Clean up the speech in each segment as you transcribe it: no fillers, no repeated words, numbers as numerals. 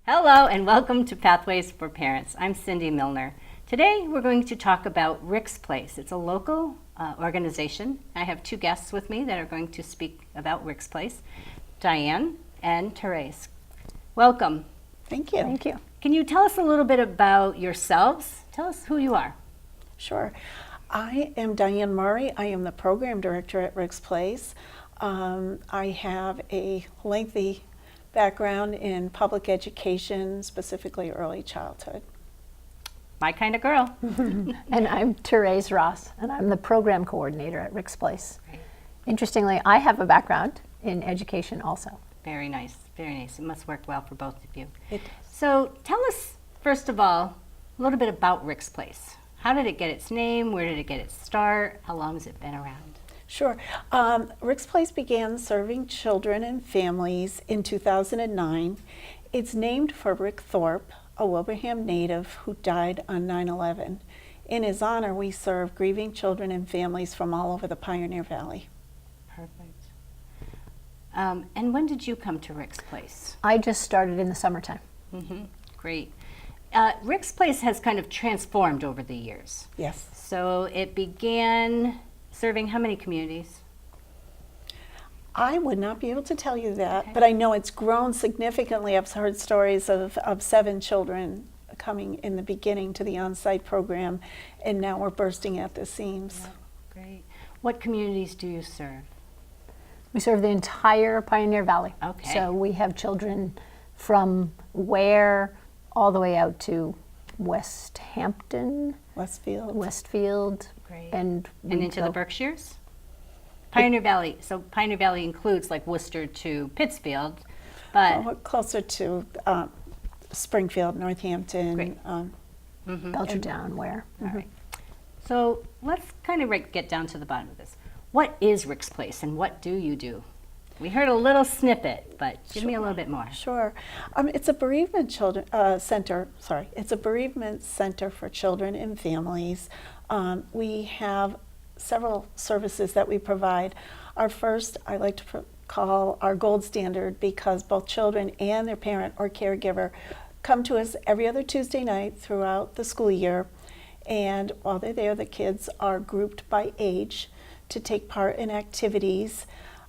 Hello and welcome to Pathways for Parents. I'm Cindy Milner. Today we're going to talk about Rick's Place. It's a local organization. I have two guests with me that are going to speak about Rick's Place, Diane and Therese. Welcome. Thank you. Thank you. Can you tell us a little bit about yourselves? Tell us who you are. Sure. I am Diane Murray. I am the program director at Rick's Place. I have a lengthy background in public education, specifically early childhood. My kind of girl. And I'm Therese Ross, and I'm the program coordinator at Rick's Place. Great. Interestingly, I have a background in education also. Very nice, very nice. It must work well for both of you. It So tell us, first of all, a little bit about Rick's Place. How did it get its name? Where did it get its start? How long has it been around? Sure. Rick's Place began serving children and families in 2009. It's named for Rick Thorpe, a Wilbraham native who died on 9/11. In his honor, we serve grieving children and families from all over the Pioneer Valley. Perfect. And when did you come to Rick's Place? I just started in the summertime. Great. Rick's Place has kind of transformed over the years. Yes. So it began serving how many communities? I would not be able to tell you that, Okay. but I know it's grown significantly. I've heard stories of 7 children coming in the beginning to the on-site program, and now we're bursting at the seams. Yep, great. What communities do you serve? We serve the entire Pioneer Valley. Okay. So we have children from Ware all the way out to West Hampton, Westfield. Westfield, Great. and And into the Berkshires? Pioneer Valley. So Pioneer Valley includes like Worcester to Pittsfield, but We're closer to Springfield, Northampton. Great. Belchertown, Ware. all right. So let's kind of get down to the bottom of this. What is Rick's Place and what do you do? We heard a little snippet, but give me a little bit more. Sure. It's a bereavement center. Sorry, it's a bereavement center for children and families. We have several services that we provide. Our first, I like to call our gold standard, because both children and their parent or caregiver come to us every other Tuesday night throughout the school year. And while they're there, the kids are grouped by age to take part in activities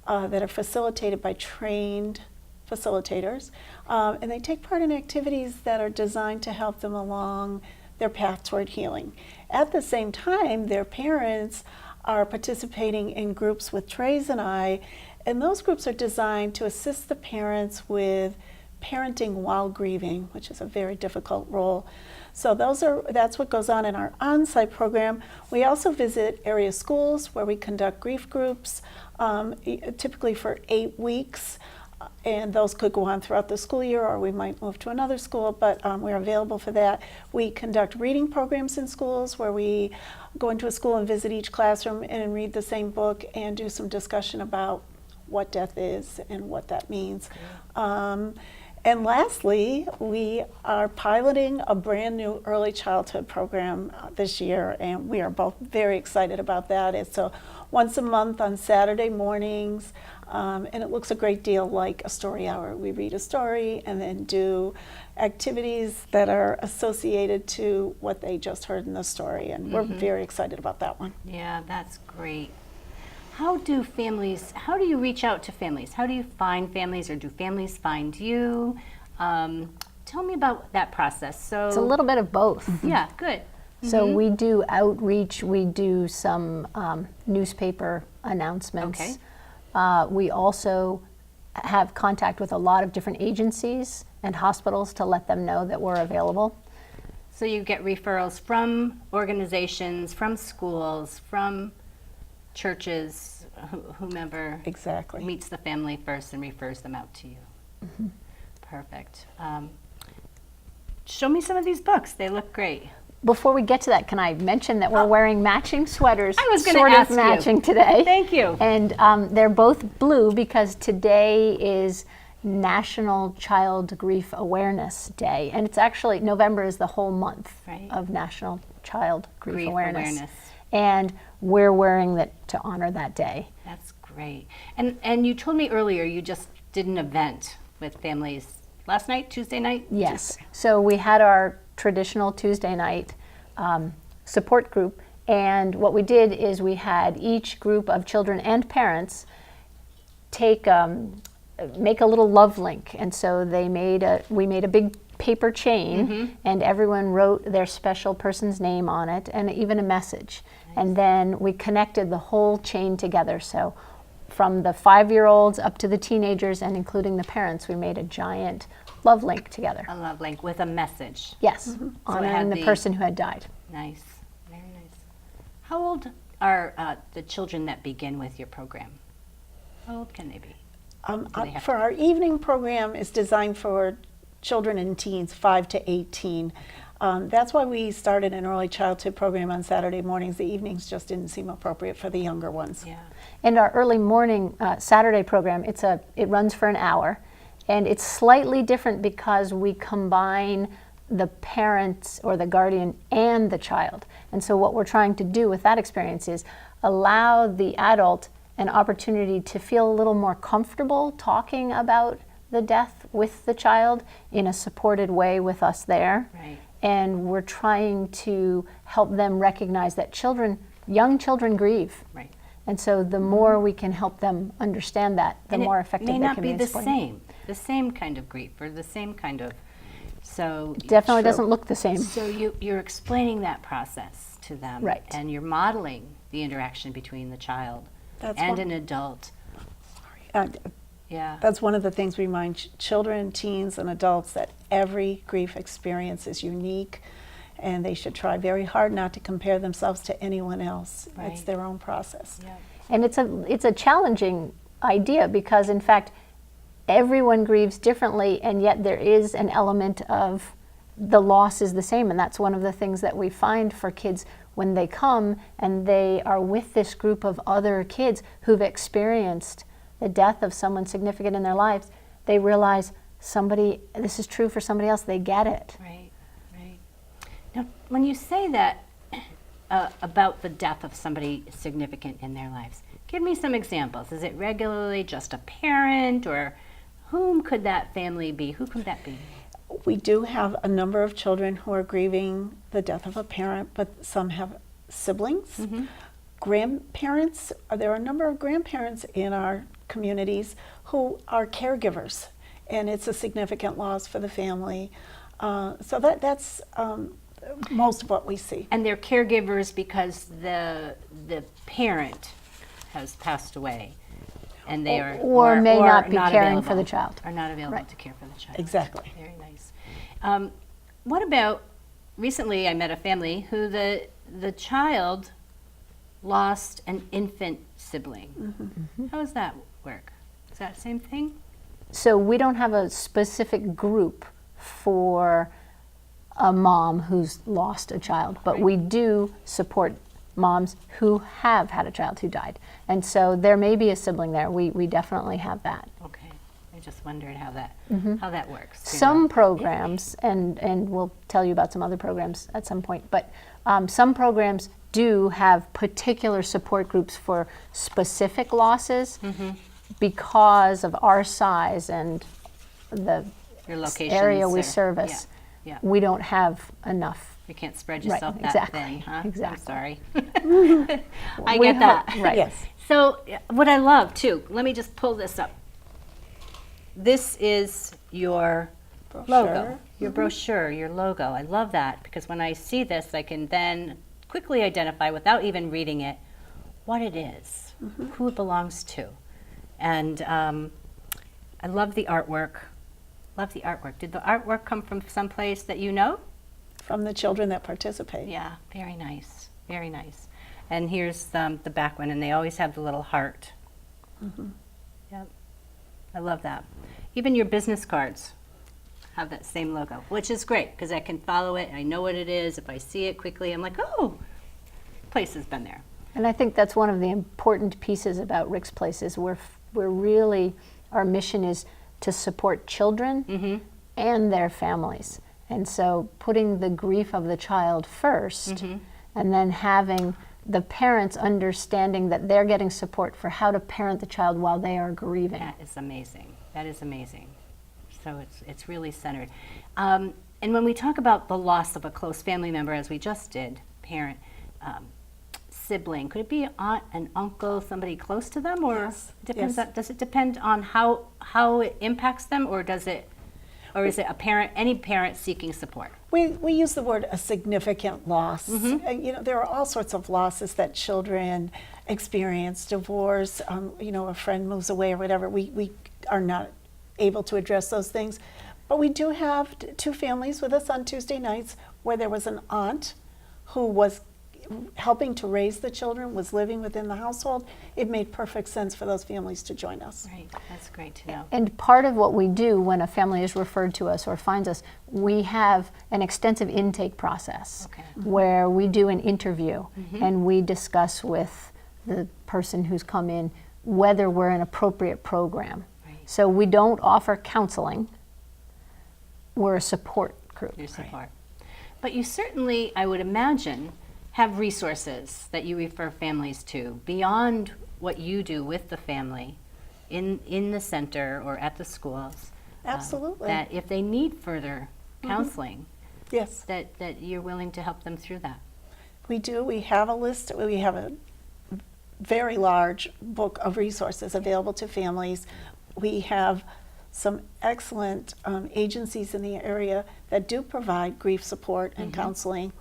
that are facilitated by trained facilitators. And they take part in activities that are designed to help them along their path toward healing. At the same time, their parents are participating in groups with Therese and I, and those groups are designed to assist the parents with parenting while grieving, which is a very difficult role. So that's what goes on in our on-site program. We also visit area schools where we conduct grief groups, typically for 8 weeks, and those could go on throughout the school year, or we might move to another school, but we're available for that. We conduct reading programs in schools where we go into a school and visit each classroom and read the same book and do some discussion about what death is and what that means. And lastly, we are piloting a brand new early childhood program this year, and we are both very excited about that. It's once a month on Saturday mornings, and it looks a great deal like a story hour. We read a story and then do activities that are associated to what they just heard in the story, and we're very excited about that one. Yeah, that's great. How do you reach out to families? How do you find families, or do families find you? Tell me about that process. So It's a little bit of both. Yeah, good. So we do outreach, we do some newspaper announcements. Okay. We also have contact with a lot of different agencies and hospitals to let them know that we're available. So you get referrals from organizations, from schools, from churches, whomever Exactly. meets the family first and refers them out to you. Perfect. Show me some of these books. They look great. Before we get to that, can I mention that we're wearing matching sweaters? I was gonna sort ask of you. matching today. Thank you. And they're both blue because today is National Child Grief Awareness Day. And it's actually, November is the whole month Right. of National Child Grief, Grief Awareness. awareness. And we're wearing that to honor that day. That's great. And you told me earlier you just did an event with families last night, Tuesday night? Yes. So we had our traditional Tuesday night support group, and what we did is we had each group of children and parents make a little love link, and so we made a big paper chain, and everyone wrote their special person's name on it, and even a message. Nice. And then we connected the whole chain together. So from the 5-year-olds up to the teenagers, and including the parents, we made a giant love link together. A love link with a message. Yes, honoring the person who had died. Nice, very nice. How old are the children that begin with your program? How old can they be? For our evening program is designed for children and teens 5 to 18. That's why we started an early childhood program on Saturday mornings. The evenings just didn't seem appropriate for the younger ones. Yeah. And our early morning Saturday program, it runs for an hour, and it's slightly different because we combine the parents or the guardian and the child. And so what we're trying to do with that experience is allow the adult an opportunity to feel a little more comfortable talking about the death with the child in a supported way with us there. Right. And we're trying to help them recognize that young children grieve. Right. And so the more we can help them understand that, the more effective they can be. It may not be in the supporting. the same kind of grief or the same kind of, so. It definitely True. doesn't look the same. So you're explaining that process to them. Right. And you're modeling the interaction between the child and an adult. Yeah. That's one of the things we remind children, teens, and adults, that every grief experience is unique, and they should try very hard not to compare themselves to anyone else. Right. It's their own process. Yeah. And it's a challenging idea because, in fact, everyone grieves differently, and yet there is an element of the loss is the same. And that's one of the things that we find for kids when they come and they are with this group of other kids who've experienced the death of someone significant in their lives. They realize this is true for somebody else. They get it. Right, right. Now, when you say that about the death of somebody significant in their lives, give me some examples. Is it regularly just a parent, or whom could that family be? Who could that be? We do have a number of children who are grieving the death of a parent, but some have siblings, grandparents. There are a number of grandparents in our communities who are caregivers, and it's a significant loss for the family. So that's most of what we see. And they're caregivers because the parent has passed away, and they are Or may not be caring for available, the child. Are not available Right. to care for the child. Exactly. Very nice. What about, recently I met a family who the child lost an infant sibling. How does that work? Is that the same thing? So we don't have a specific group for a mom who's lost a child, but we do support moms who have had a child who died. And so there may be a sibling there. We definitely have that. Okay. I just wondered how that works. you Some know. programs, and we'll tell you about some other programs at some point, but some programs do have particular support groups for specific losses because of our size and the Your locations area we or- service. Yeah. We don't have enough. You can't spread Right, yourself that exactly, thin, huh? exactly. I'm sorry. I We get that. hope- right. Yes. So what I love too, let me just pull this up. This is your logo, Brochure. your brochure, your logo. I love that because when I see this, I can then quickly identify without even reading it what it is, who it belongs to. And I love the artwork. Love the artwork. Did the artwork come from someplace that you know? From the children that participate. Yeah, very nice, very nice. And here's the back one, and they always have the little heart. Yep, I love that. Even your business cards have that same logo, which is great because I can follow it. I know what it is. If I see it quickly, I'm like, oh, place has been there. And I think that's one of the important pieces about Rick's Place is we're really, our mission is to support children and their families. And so putting the grief of the child first and then having the parents understanding that they're getting support for how to parent the child while they are grieving. That is amazing. That is amazing. So it's really centered. And when we talk about the loss of a close family member, as we just did, parent, sibling, could it be an aunt, an uncle, somebody close to them, or Yes. depends? Yes. Does it depend on how it impacts them, or is it a parent, any parent seeking support? We use the word a significant loss. There are all sorts of losses that children experience, divorce, a friend moves away or whatever. We are not able to address those things. But we do have two families with us on Tuesday nights where there was an aunt who was helping to raise the children, was living within the household. It made perfect sense for those families to join us. Right, that's great to know. And part of what we do when a family is referred to us or finds us, we have an extensive intake process where we do an interview and we discuss with the person who's come in whether we're an appropriate program. Right. So we don't offer counseling, we're a support group. Your support. But you certainly, I would imagine, have resources that you refer families to beyond what you do with the family in the center or at the schools. Absolutely. That if they need further counseling, Yes, that you're willing to help them through that. we do. We have a list. We have a very large book of resources available to families. We have some excellent agencies in the area that do provide grief support and counseling.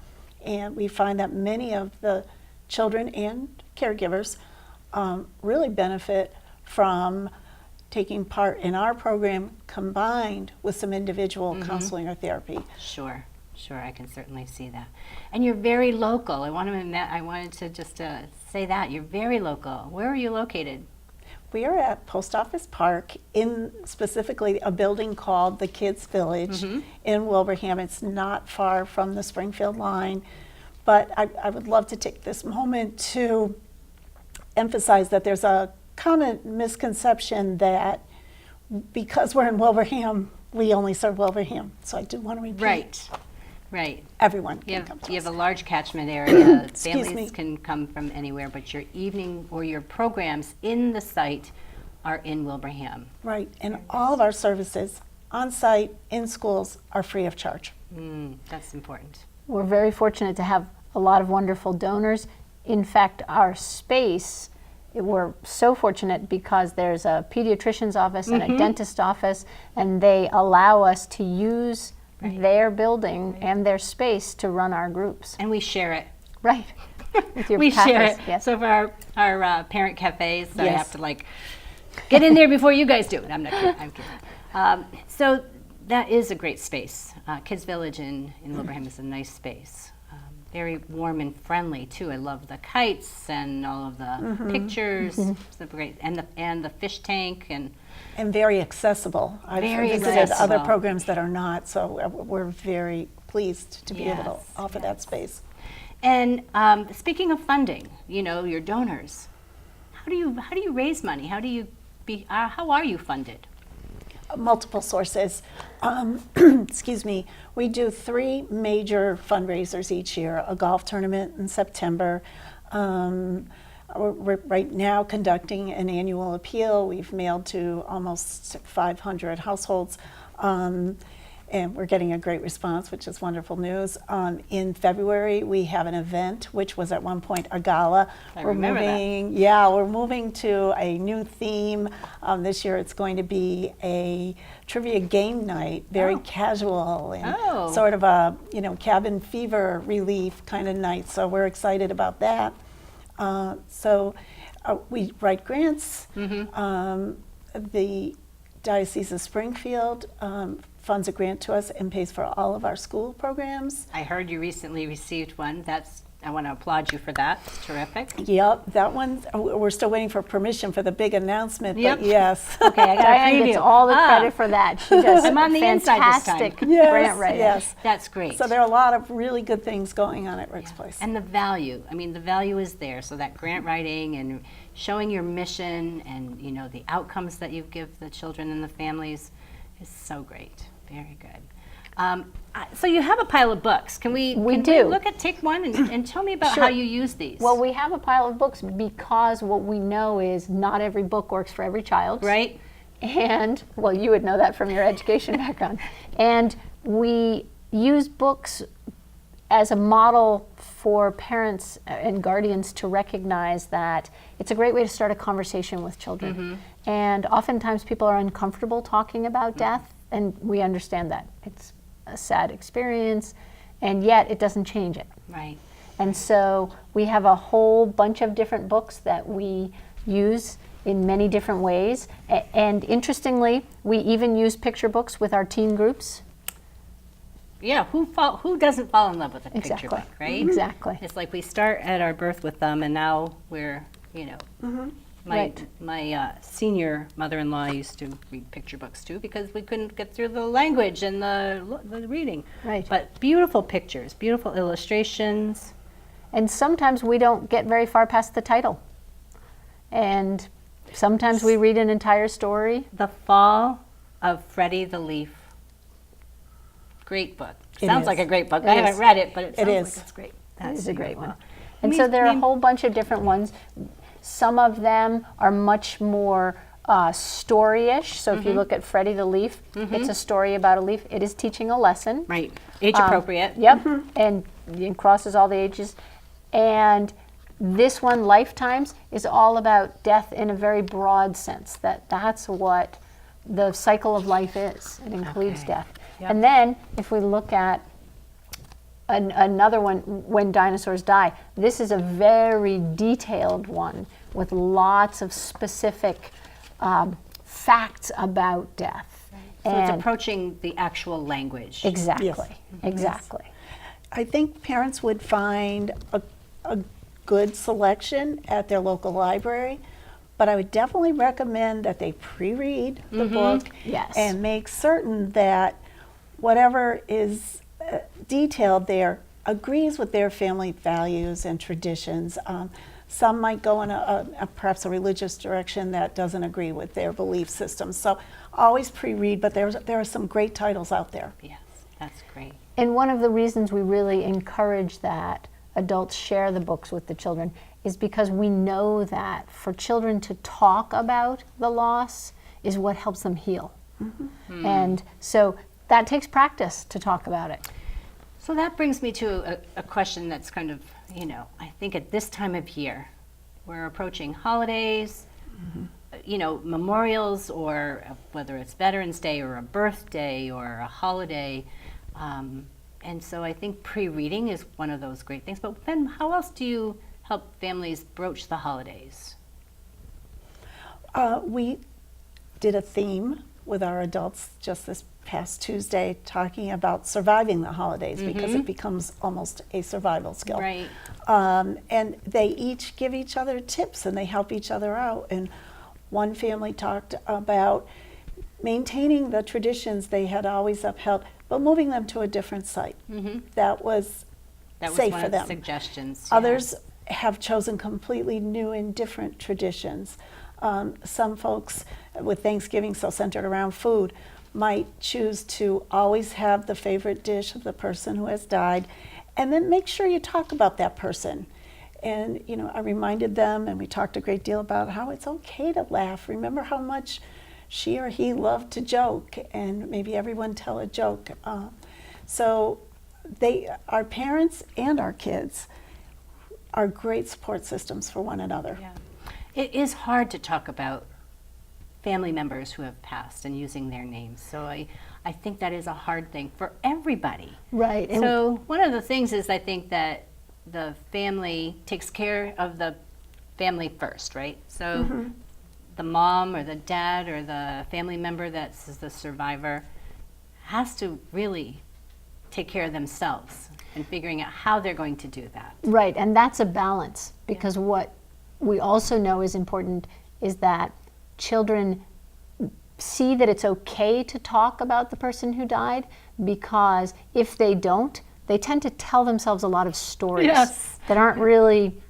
And we find that many of the children and caregivers really benefit from taking part in our program combined with some individual counseling or therapy. Sure, I can certainly see that. And you're very local. I wanted to just say that you're very local. Where are you located? We are at Post Office Park in specifically a building called the Kids Village in Wilbraham. It's not far from the Springfield line, but I would love to take this moment to emphasize that there's a common misconception that because we're in Wilbraham, we only serve Wilbraham. So I do want to repeat. Right. Everyone You can come to have us. a large catchment area. Excuse Families me. can come from anywhere, but your evening or your programs in the site are in Wilbraham. Right, and all of our services on site, in schools, are free of charge. That's important. We're very fortunate to have a lot of wonderful donors. In fact, our space, we're so fortunate because there's a pediatrician's office and a dentist's office, and they allow us to use their building and their space to run our groups. And we share it. Right. With your We share pathways, it. yes. So for our parent cafes, I Yes. have to get in there before you guys do it. I'm not kidding. I'm kidding. So that is a great space. Kids Village in Wilbraham is a nice space. Very warm and friendly too. I love the kites and all of the pictures. It's great, and the fish tank And very accessible. I've Very visited accessible. other programs that are not, so we're very pleased to be able to Yes, offer that space. And speaking of funding, your donors. How do you raise money? How are you funded? Multiple sources. Excuse me. We do 3 major fundraisers each year, a golf tournament in September. We're right now conducting an annual appeal. We've mailed to almost 500 households. And we're getting a great response, which is wonderful news. In February, we have an event, which was at one point a gala. I remember that. We're moving to a new theme. This year, it's going to be a trivia game night, very casual and sort of a cabin fever relief kind of night. So we're excited about that. We write grants. The Diocese of Springfield funds a grant to us and pays for all of our school programs. I heard you recently received one. I want to applaud you for that. It's terrific. Yep, that one, we're still waiting for permission for the big announcement, Yep. but yes. Okay, I got a Diane gets preview. all the credit for that. She does I'm on the inside this time. fantastic Yes, grant writing. yes. That's great. So there are a lot of really good things going on at Rick's Place. And the value. The value is there. So that grant writing and showing your mission and the outcomes that you give the children and the families is so great. Very good. So you have a pile of books. Can we do. Take one and tell me about Sure. how you use these? Well, we have a pile of books because what we know is not every book works for every child. right? And, well, you would know that from your education background. And we use books as a model for parents and guardians to recognize that it's a great way to start a conversation with children. And oftentimes people are uncomfortable talking about death, and we understand that. It's a sad experience, and yet it doesn't change it. Right. And so we have a whole bunch of different books that we use in many different ways. And interestingly, we even use picture books with our teen groups. Yeah, who doesn't fall in love with a picture Exactly. book, right? Exactly. It's like we start at our birth with them, and now we're, Right. my senior mother-in-law used to read picture books too because we couldn't get through the language and the reading. Right. But beautiful pictures, beautiful illustrations. And sometimes we don't get very far past the title. And sometimes we read an entire story. The Fall of Freddie the Leaf. Great book. It Sounds is. like a great book. It I is. haven't read it, but it sounds is. like it's great. That is a great one. beautiful. And so there are a Name- whole bunch of different ones. Some of them are much more story-ish. So if you look at Freddie the Leaf, it's a story about a leaf. It is teaching a lesson. Right. Age appropriate. Yep, and it crosses all the ages. And this one, Lifetimes, is all about death in a very broad sense. That's what the cycle of life is. It includes Okay. death. Yep. And then if we look at another one, When Dinosaurs Die, this is a very detailed one with lots of specific facts about death. So it's And- approaching the actual language. Exactly, Yes. exactly. I think parents would find a good selection at their local library, but I would definitely recommend that they pre-read the book Yes. and make certain that whatever is detailed there agrees with their family values and traditions. Some might go in perhaps a religious direction that doesn't agree with their belief system. So always pre-read, but there are some great titles out there. Yes, that's great. And one of the reasons we really encourage that adults share the books with the children is because we know that for children to talk about the loss is what helps them heal. And so that takes practice to talk about it. So that brings me to a question that's kind of, I think at this time of year, we're approaching holidays, memorials, or whether it's Veterans Day or a birthday or a holiday. And so I think pre-reading is one of those great things. But then how else do you help families broach the holidays? We did a theme with our adults just this past Tuesday talking about surviving the holidays because it becomes almost a survival skill. Right. And they each give each other tips and they help each other out. And one family talked about maintaining the traditions they had always upheld, but moving them to a different site. That was safe one for of the them. suggestions. yeah. Others have chosen completely new and different traditions. Some folks with Thanksgiving so centered around food might choose to always have the favorite dish of the person who has died, and then make sure you talk about that person. And I reminded them, and we talked a great deal about how it's okay to laugh. Remember how much she or he loved to joke, and maybe everyone tell a joke. So our parents and our kids are great support systems for one another. Yeah. It is hard to talk about family members who have passed and using their names. So I think that is a hard thing for everybody. Right. And So one of the things is I think that the family takes care of the family first, right? So the mom or the dad or the family member that's the survivor has to really take care of themselves and figuring out how they're going to do that. Right, and that's a balance because what we also know is important is that children see that it's okay to talk about the person who died, because if they don't, they tend to tell themselves a lot of stories Yes. that aren't really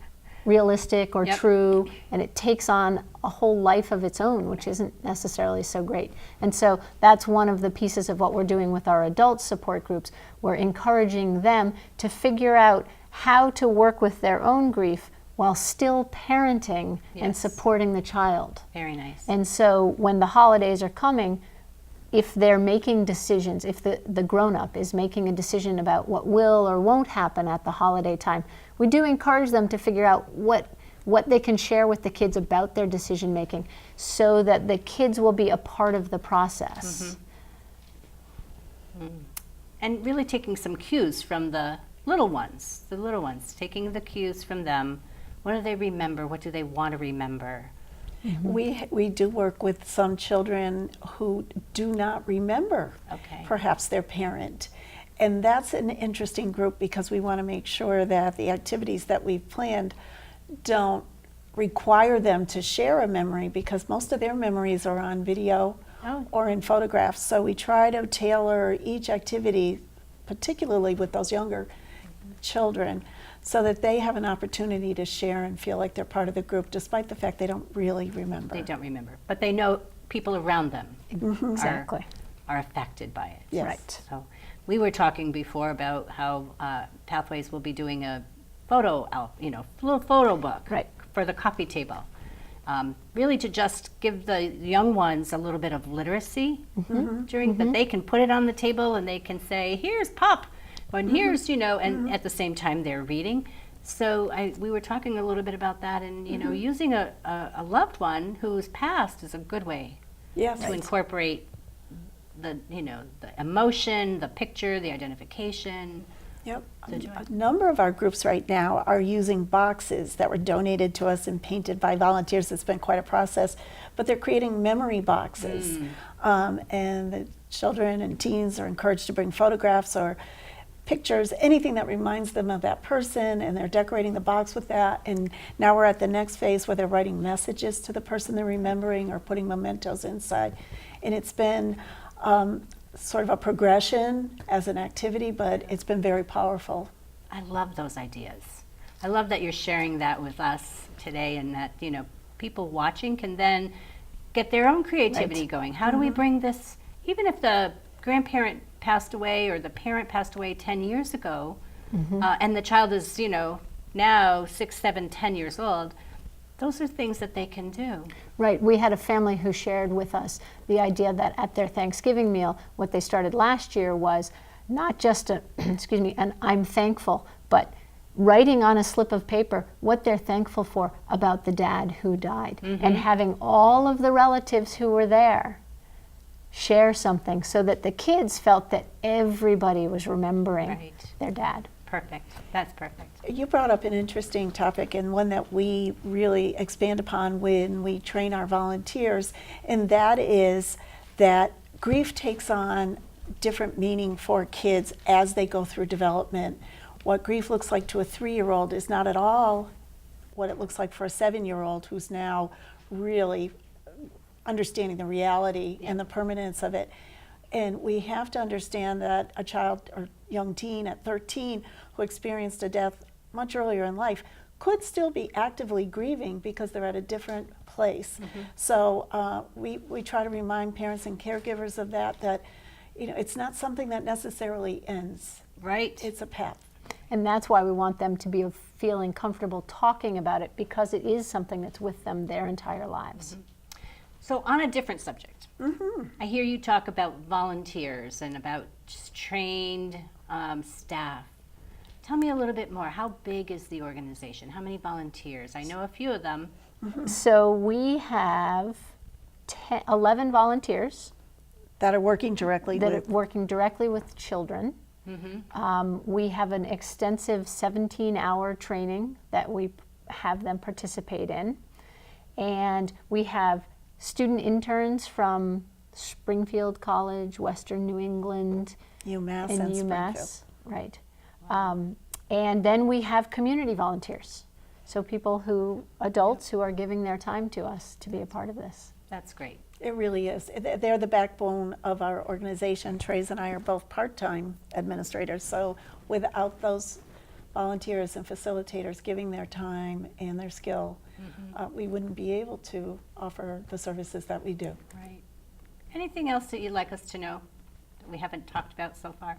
realistic or Yep. true, and it takes on a whole life of its own, which isn't necessarily so great. And so that's one of the pieces of what we're doing with our adult support groups. We're encouraging them to figure out how to work with their own grief while still parenting and Yes. supporting the child. Very nice. And so when the holidays are coming, if they're making decisions, if the grown-up is making a decision about what will or won't happen at the holiday time, we do encourage them to figure out what they can share with the kids about their decision making so that the kids will be a part of the process. And really taking some cues from the little ones, taking the cues from them. What do they remember? What do they want to remember? We do work with some children who do not remember Okay. perhaps their parent. And that's an interesting group because we want to make sure that the activities that we've planned don't require them to share a memory because most of their memories are on video Oh. or in photographs. So we try to tailor each activity, particularly with those younger children, so that they have an opportunity to share and feel like they're part of the group, despite the fact they don't really remember. They don't remember, but they know people around them Exactly. are affected by it. Yes. Right. So we were talking before about how Pathways will be doing a little photo book Right. for the coffee table. Really to just give the young ones a little bit of literacy during that they can put it on the table and they can say, here's Pop, and here's, and at the same time they're reading. So we were talking a little bit about that and, using a loved one who's passed is a good way Yes. to incorporate the emotion, the picture, the identification. Yep. The joy. A number of our groups right now are using boxes that were donated to us and painted by volunteers. It's been quite a process, but they're creating memory boxes. And the children and teens are encouraged to bring photographs or pictures, anything that reminds them of that person, and they're decorating the box with that. And now we're at the next phase where they're writing messages to the person they're remembering or putting mementos inside. And it's been sort of a progression as an activity, but it's been very powerful. I love those ideas. I love that you're sharing that with us today and that, people watching can then get their own creativity going. How do we bring this, even if the grandparent passed away or the parent passed away 10 years ago, and the child is, now 6, 7, 10 years old, those are things that they can do. Right. We had a family who shared with us the idea that at their Thanksgiving meal, what they started last year was not just an I'm thankful, but writing on a slip of paper what they're thankful for about the dad who died and having all of the relatives who were there share something so that the kids felt that everybody was remembering their dad. Perfect. That's perfect. You brought up an interesting topic and one that we really expand upon when we train our volunteers, and that is that grief takes on different meaning for kids as they go through development. What grief looks like to a 3-year-old is not at all what it looks like for a 7-year-old who's now really understanding the reality and the permanence of it. And we have to understand that a child or young teen at 13 who experienced a death much earlier in life could still be actively grieving because they're at a different place. So we try to remind parents and caregivers of that it's not something that necessarily ends. Right. It's a path. And that's why we want them to be feeling comfortable talking about it, because it is something that's with them their entire lives. So on a different subject, I hear you talk about volunteers and about just trained staff. Tell me a little bit more. How big is the organization? How many volunteers? I know a few of them. So we have 11 volunteers That are working directly that with are working directly with children. We have an extensive 17-hour training that we have them participate in. And we have student interns from Springfield College, Western New England, UMass and and UMass, right. And then we have community volunteers. So adults who are giving their time to us to be a part of this. That's great. It really is. They're the backbone of our organization. Trey's and I are both part-time administrators, so without those volunteers and facilitators giving their time and their skill, we wouldn't be able to offer the services that we do. Right. Anything else that you'd like us to know that we haven't talked about so far?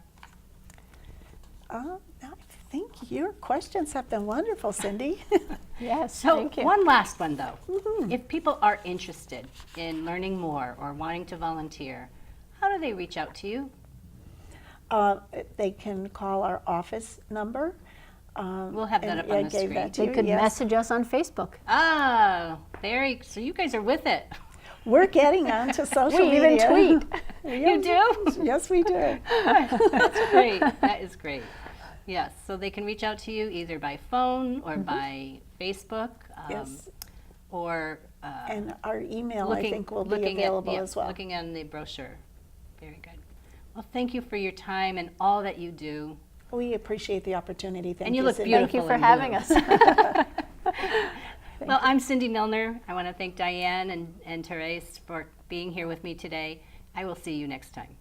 I think your questions have been wonderful, Cindy. Yes, So thank you. one last one though. If people are interested in learning more or wanting to volunteer, how do they reach out to you? They can call our office number. We'll have that and up on I the gave screen. that to They you, could yes. message us on Facebook. Oh, so you guys are with it. We're getting onto social We even media. tweet. You do? Yes, we do. That's great. That is great. Yes, so they can reach out to you either by phone or by Facebook. Yes. Or And our email, I think, will be looking available at, as well. Looking on the brochure. Very good. Well, thank you for your time and all that you do. We appreciate the opportunity. Thank And you look Cindy. beautiful. Thank you for in blue. having us. Well, I'm Cindy Milner. I want to thank Diane and Therese for being here with me today. I will see you next time.